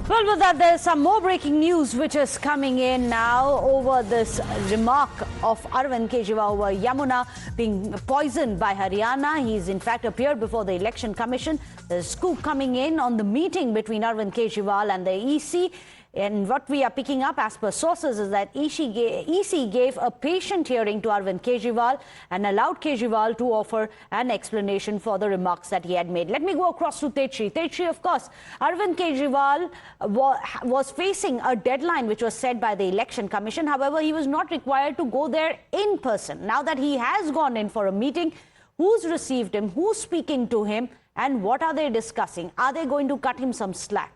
Well, with that, there's some more breaking news which is coming in now over this remark of Arvind Kejriwal over Yamuna being poisoned by Haryana. He's in fact appeared before the Election Commission. There's a scoop coming in on the meeting between Arvind Kejriwal and the EC. And what we are picking up as per sources is that EC gave a patient hearing to Arvind Kejriwal and allowed Kejriwal to offer an explanation for the remarks that he had made. Let me go across to Tetri. Tetri, of course, Arvind Kejriwal was facing a deadline which was set by the Election Commission. However, he was not required to go there in person. Now that he has gone in for a meeting, who's received him, who's speaking to him, and what are they discussing? Are they going to cut him some slack?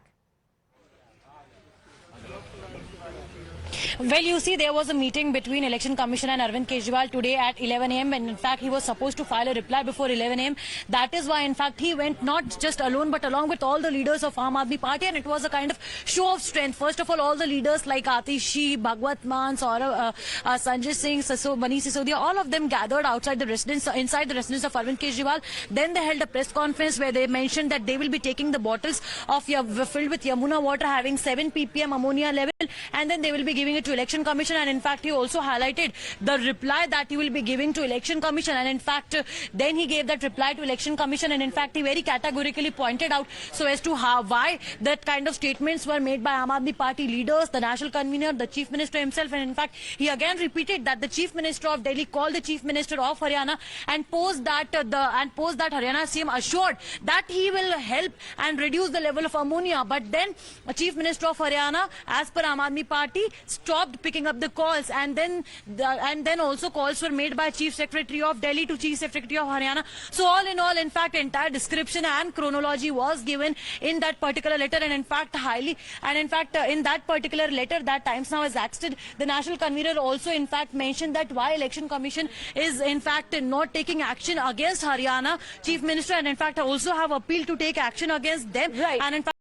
Well, you see, there was a meeting between Election Commission and Arvind Kejriwal today at 11 a.m. and in fact, he was supposed to file a reply before 11 a.m. That is why, in fact, he went not just alone but along with all the leaders of Aam Aadmi Party, and it was a kind of show of strength. First of all the leaders like Atishi, Bhagwat Mann, Sanjay Singh, Manish Sisodia, all of them gathered outside the residence, inside the residence of Arvind Kejriwal. Then they held a press conference where they mentioned that they will be taking the bottles filled with Yamuna water having 7 ppm ammonia level, and then they will be giving it to Election Commission. And in fact, he also highlighted the reply that he will be giving to Election Commission, and in fact then he gave that reply to Election Commission, and in fact he very categorically pointed out so as to why that kind of statements were made by Aam Aadmi Party leaders, the national convener, the Chief Minister himself. And in fact he again repeated that the Chief Minister of Delhi called the Chief Minister of Haryana and posed that Haryana CM assured that he will help and reduce the level of ammonia. But then Chief Minister of Haryana, as per Aam Aadmi Party, stopped picking up the calls, and then also calls were made by Chief Secretary of Delhi to Chief Secretary of Haryana. So all in all, in fact, entire description and chronology was given in that particular letter, and in fact in that particular letter that Times Now has accessed, the national convener also in fact mentioned that why Election Commission is in fact not taking action against Haryana Chief Minister, and in fact also have appealed to take action against them. Right. And in fact